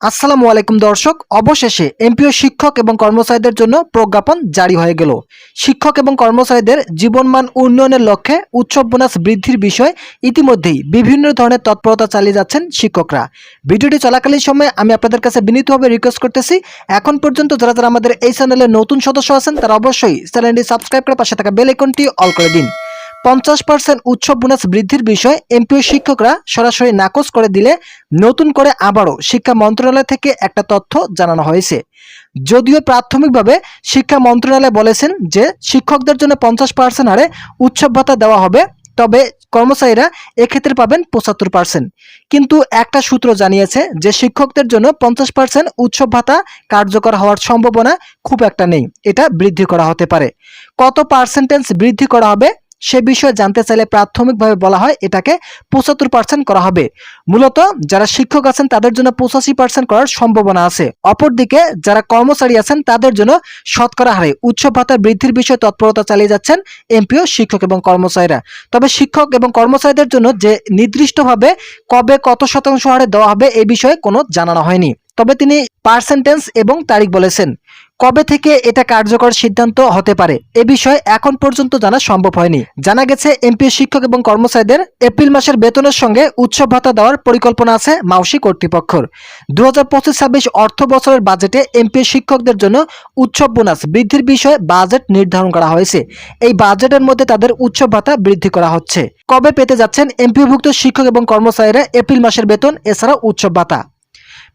আসসালামু আলাইকুম দর্শক, অবশেষে এমপিও শিক্ষক এবং কর্মচারীদের জন্য প্রজ্ঞাপন জারি হয়ে গেল। শিক্ষক এবং কর্মচারীদের জীবনমান উন্নয়নের লক্ষ্যে উৎসব বোনাস বৃদ্ধির বিষয়ে ইতিমধ্যেই বিভিন্ন ধরনের তৎপরতা চালিয়ে যাচ্ছেন শিক্ষকরা। ভিডিওটি চলাকালীন সময়ে আমি আপনাদের কাছে বিনীতভাবে রিকোয়েস্ট করতেছি, এখন পর্যন্ত যারা যারা আমাদের এই চ্যানেলে নতুন সদস্য আছেন তারা অবশ্যই চ্যানেলটি সাবস্ক্রাইব করে পাশে থাকা বেল আইকনটি অল করে দিন। 50% উৎসব বোনাস বৃদ্ধির বিষয়ে এমপিও শিক্ষকরা সরাসরি নাকচ করে দিলে নতুন করে আবারও শিক্ষা মন্ত্রণালয় থেকে একটা তথ্য জানানো হয়েছে। যদিও প্রাথমিকভাবে শিক্ষা মন্ত্রণালয় বলেছেন যে শিক্ষকদের জন্য 50% হারে উৎসব ভাতা দেওয়া হবে, তবে কর্মচারীরা এক্ষেত্রে পাবেন 75%। কিন্তু একটা সূত্র জানিয়েছে যে শিক্ষকদের জন্য 50% উৎসব ভাতা কার্যকর হওয়ার সম্ভাবনা খুব একটা নেই, এটা বৃদ্ধি করা হতে পারে। কত পার্সেন্টেজ বৃদ্ধি করা হবে সে বিষয়ে জানতে চাইলে প্রাথমিকভাবে বলা হয় এটাকে 75% করা হবে। মূলত যারা শিক্ষক আছেন তাদের জন্য 85% করার সম্ভাবনা আছে। অপরদিকে যারা কর্মচারী আছেন তাদের জন্য শতকরা হারে উৎসব ভাতা বৃদ্ধির বিষয়ে তৎপরতা চালিয়ে যাচ্ছেন এমপিও শিক্ষক এবং কর্মচারীরা। তবে শিক্ষক এবং কর্মচারীদের জন্য যে নির্দিষ্টভাবে কবে কত শতাংশ হারে দেওয়া হবে এই বিষয়ে কোনো জানানো হয়নি। তবে তিনি পার্সেন্টেজ এবং তারিখ বলেছেন। কবে থেকে এটা কার্যকর সিদ্ধান্ত হতে পারে এ বিষয়ে এখন পর্যন্ত জানা সম্ভব হয়নি। জানা গেছে এমপিও শিক্ষক এবং কর্মচারীদের এপ্রিল মাসের বেতনের সঙ্গে উৎসব ভাতা দেওয়ার পরিকল্পনা আছে মাউসি কর্তৃপক্ষের। 2025-26 অর্থ বছরের বাজেটে এমপিও শিক্ষকদের জন্য উৎসব বোনাস বৃদ্ধির বিষয়ে বাজেট নির্ধারণ করা হয়েছে। এই বাজেটের মধ্যে তাদের উৎসব ভাতা বৃদ্ধি করা হচ্ছে। কবে পেতে যাচ্ছেন এমপিওভুক্ত শিক্ষক এবং কর্মচারীরা এপ্রিল মাসের বেতন এছাড়া উৎসব ভাতা?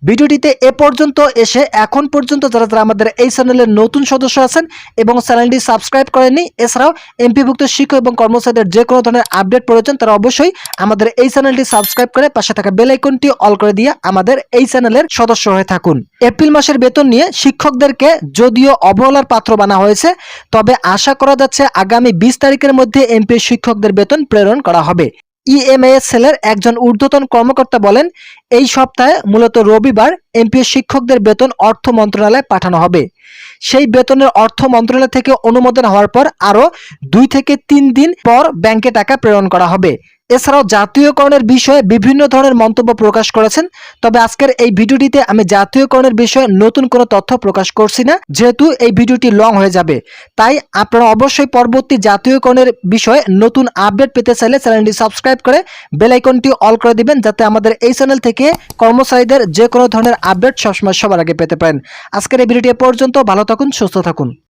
ভিডিওটিতে এ পর্যন্ত এসে এখন পর্যন্ত যারা যারা আমাদের এই চ্যানেলের নতুন সদস্য আছেন এবং চ্যানেলটি সাবস্ক্রাইব করেননি, এছাড়াও এমপিভুক্ত শিক্ষক এবং কর্মচারীদের যে কোনো ধরনের আপডেট প্রয়োজন তারা অবশ্যই আমাদের এই চ্যানেলটি সাবস্ক্রাইব করে পাশে থাকা বেল আইকনটি অল করে দিয়ে আমাদের এই চ্যানেলের সদস্য হয়ে থাকুন। এপ্রিল মাসের বেতন নিয়ে শিক্ষকদেরকে যদিও অবহেলার পাত্র বানা হয়েছে, তবে আশা করা যাচ্ছে আগামী 20 তারিখের মধ্যে এমপি শিক্ষকদের বেতন প্রেরণ করা হবে। ইএমএএস সেলের একজন ঊর্ধ্বতন কর্মকর্তা বলেন, এই সপ্তাহে মূলত রবিবার এমপিও শিক্ষকদের বেতন অর্থ মন্ত্রণালয়ে পাঠানো হবে। সেই বেতনের অর্থ মন্ত্রণালয় থেকে অনুমোদন হওয়ার পর আরও 2 থেকে 3 দিন পর ব্যাংকে টাকা প্রেরণ করা হবে। এছাড়াও জাতীয়করণের বিষয়ে বিভিন্ন ধরনের মন্তব্য প্রকাশ করেছেন। তবে আজকের এই ভিডিওটিতে আমি জাতীয়করণের বিষয়ে নতুন কোনো তথ্য প্রকাশ করছি না, যেহেতু এই ভিডিওটি লং হয়ে যাবে। তাই আপনারা অবশ্যই পরবর্তী জাতীয়করণের বিষয়ে নতুন আপডেট পেতে চাইলে চ্যানেলটি সাবস্ক্রাইব করে বেল আইকনটি অল করে দিবেন, যাতে আমাদের এই চ্যানেল থেকে কর্মচারীদের যে কোনো ধরনের আপডেট সবসময় সবার আগে পেতে পারেন। আজকের এই ভিডিওটি পর্যন্ত ভালো থাকুন, সুস্থ থাকুন।